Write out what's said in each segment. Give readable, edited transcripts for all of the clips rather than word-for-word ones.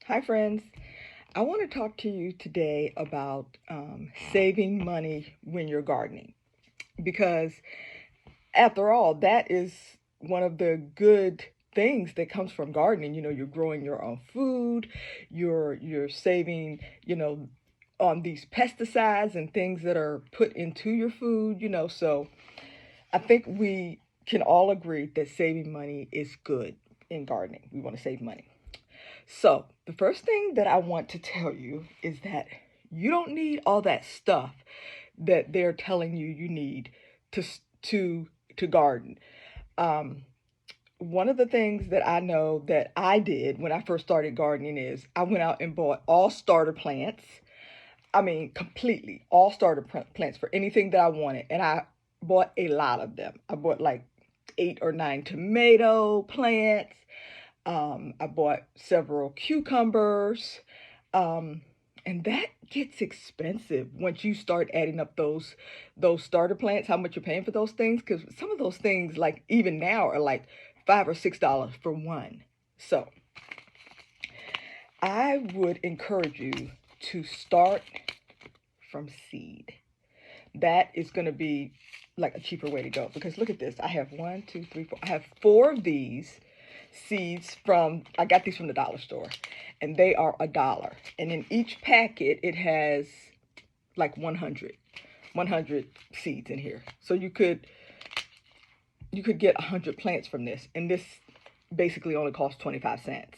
Hi, friends. I want to talk to you today about saving money when you're gardening because, after all, that is one of the good things that comes from gardening. You're growing your own food, you're saving, on these pesticides and things that are put into your food. So I think we can all agree that saving money is good in gardening. We want to save money. So, the first thing that I want to tell you is that you don't need all that stuff that they're telling you need to to to garden. Um, One of the things that I know that I did when I first started gardening is I went out and bought all starter plants. I mean, completely all starter plants for anything that I wanted, and I bought a lot of them. I bought like 8 or 9 tomato plants. I bought several cucumbers. Um, and that gets expensive once you start adding up those starter plants, how much you're paying for those things. Because some of those things, like even now, are like $5 or $6 for one. So I would encourage you to start from seed. That is going to be like a cheaper way to go because look at this. I have one, two, three, four. I have four of these seeds I got these from the dollar store, and they are $1. And in each packet, it has like 100 seeds in here. So you could get 100 plants from this, and this basically only costs 25 cents.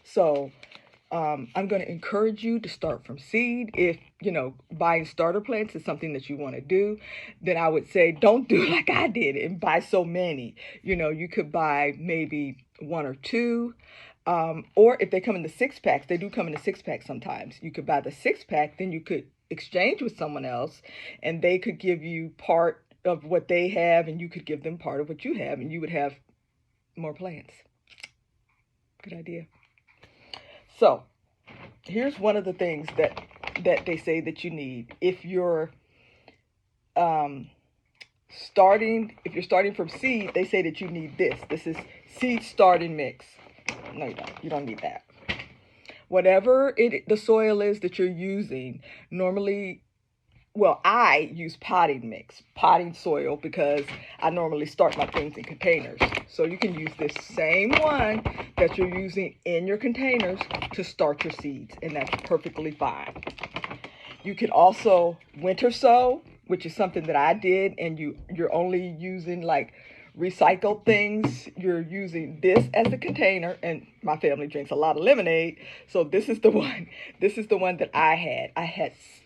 So I'm going to encourage you to start from seed. If, buying starter plants is something that you want to do, then I would say don't do like I did and buy so many. You could buy maybe one or two. Or if they come in the six packs, they do come in the six pack sometimes. You could buy the six pack, then you could exchange with someone else, and they could give you part of what they have, and you could give them part of what you have, and you would have more plants. Good idea. So, here's one of the things that they say that you need if you're um, starting from seed. They say that you need this. This is seed starting mix. No, you don't. You don't need that. Whatever the soil is that you're using, normally, well, I use potting soil, because I normally start my things in containers. So you can use this same one that you're using in your containers to start your seeds, and that's perfectly fine. You can also winter sow, which is something that I did, and you're only using like recycled things. You're using this as the container, and my family drinks a lot of lemonade, so this is the one. This is the one that I had.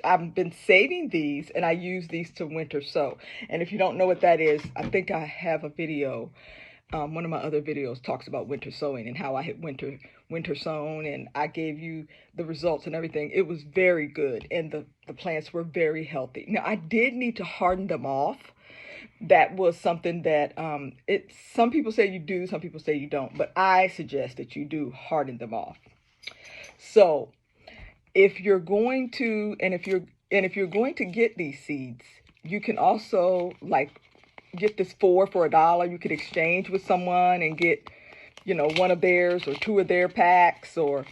I've been saving these, and I use these to winter sow. And if you don't know what that is, I think I have a video. One of my other videos talks about winter sowing and how I had winter sown, and I gave you the results and everything. It was very good, and the plants were very healthy. Now I did need to harden them off. That was something that some people say you do, some people say you don't, but I suggest that you do harden them off. So if you're going to and if you're going to get these seeds, you can also like get this four for $1. You could exchange with someone and get, one of theirs or two of their packs. Or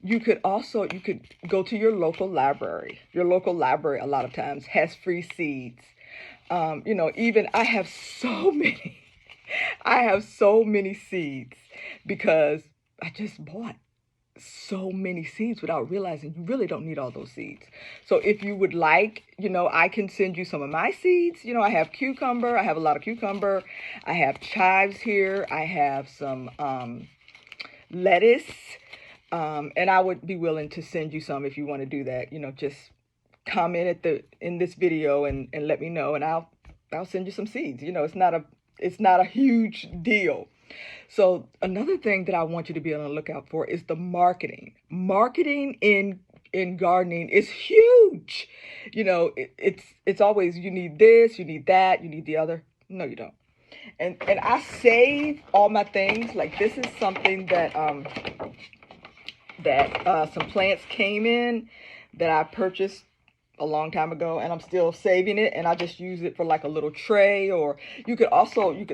you could go to your local library. Your local library a lot of times has free seeds. Even I have so many. I have so many seeds because I just bought so many seeds without realizing you really don't need all those seeds. So if you would like, I can send you some of my seeds. I have cucumber. I have a lot of cucumber. I have chives here. I have some lettuce. And I would be willing to send you some if you want to do that. Just comment in this video and let me know, and I'll send you some seeds. It's not a huge deal. So another thing that I want you to be on the lookout for is the marketing. Marketing in gardening is huge. It's always you need this, you need that, you need the other. No, you don't. And I save all my things. Like this is something that some plants came in that I purchased a long time ago, and I'm still saving it, and I just use it for like a little tray. Or you could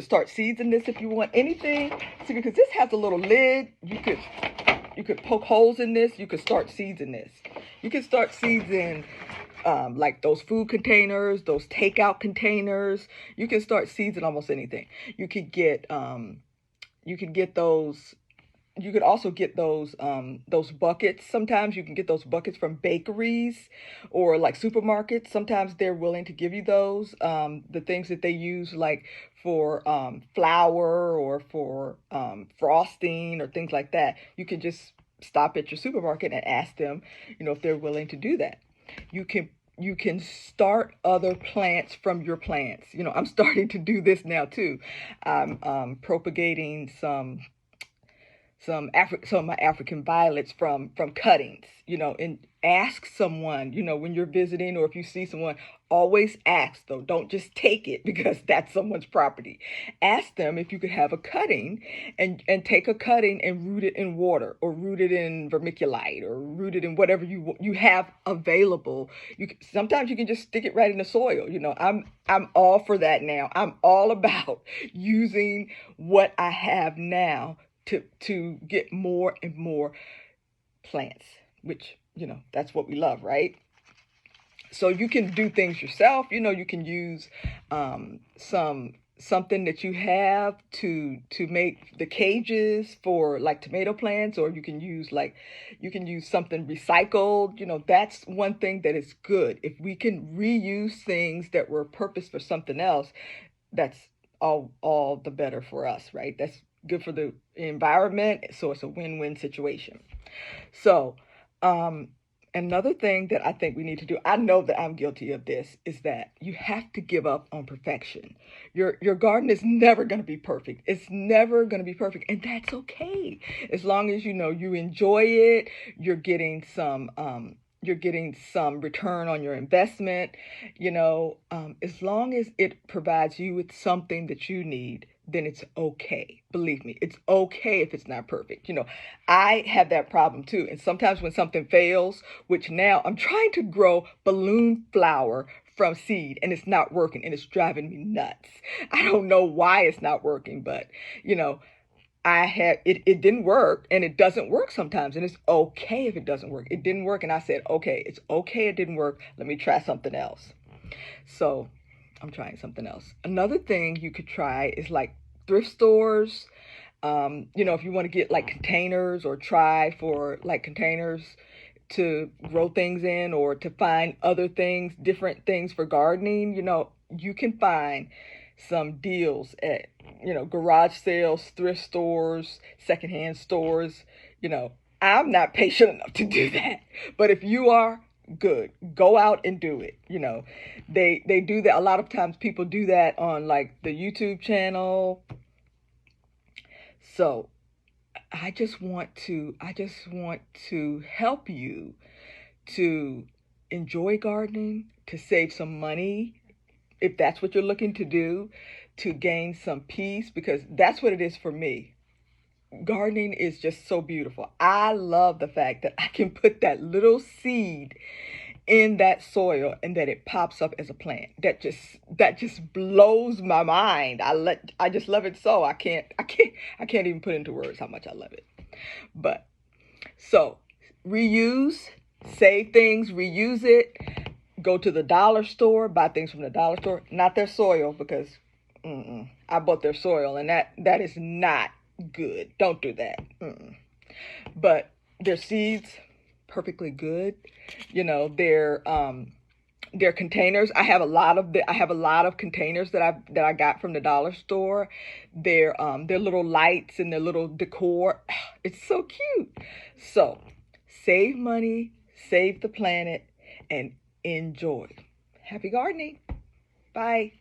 start seeds in this if you want anything. See, because this has a little lid, you could poke holes in this. You could start seeds in this. You can start seeds in like those food containers, those takeout containers. You can start seeds in almost anything. You could get those. You could also get those buckets. Sometimes you can get those buckets from bakeries or like supermarkets. Sometimes they're willing to give you those. The things that they use like for flour or for frosting or things like that. You can just stop at your supermarket and ask them, if they're willing to do that. You can start other plants from your plants. I'm starting to do this now too. I'm propagating some of my African violets from cuttings, and ask someone, when you're visiting or if you see someone, always ask though. Don't just take it because that's someone's property. Ask them if you could have a cutting and take a cutting and root it in water or root it in vermiculite or root it in whatever you have available. Sometimes you can just stick it right in the soil. I'm all for that now. I'm all about using what I have now to get more and more plants, which, that's what we love, right? So you can do things yourself. You can use something that you have to make the cages for like tomato plants, or you can use something recycled. That's one thing that is good. If we can reuse things that were purposed for something else, that's all the better for us, right? That's good for the environment, so it's a win-win situation. So another thing that I think we need to do, I know that I'm guilty of this, is that you have to give up on perfection. Your garden is never going to be perfect. It's never going to be perfect, and that's okay. As long as you enjoy it, you're getting some return on your investment, as long as it provides you with something that you need, then it's okay. Believe me, it's okay if it's not perfect. I have that problem too. And sometimes when something fails, which now I'm trying to grow balloon flower from seed and it's not working and it's driving me nuts. I don't know why it's not working, but I had it didn't work, and it doesn't work sometimes, and it's okay if it doesn't work. It didn't work, and I said, okay, it's okay it didn't work. Let me try something else. So I'm trying something else. Another thing you could try is like thrift stores. If you want to get like containers or try for like containers to grow things in or to find other things, different things for gardening, you can find some deals at, garage sales, thrift stores, secondhand stores. I'm not patient enough to do that. But if you are, good, go out and do it. They do that. A lot of times people do that on like the YouTube channel. So I just want to help you to enjoy gardening, to save some money, if that's what you're looking to do, to gain some peace, because that's what it is for me. Gardening is just so beautiful. I love the fact that I can put that little seed in that soil and that it pops up as a plant. That just blows my mind. I just love it so. I can't even put into words how much I love it. But so reuse, save things, reuse it. Go to the dollar store, buy things from the dollar store, not their soil, because I bought their soil and that is not good. Don't do that. But their seeds, perfectly good. Their containers. I have a lot of containers that I got from the dollar store. Their little lights and their little decor. It's so cute. So save money, save the planet, and enjoy. Happy gardening. Bye.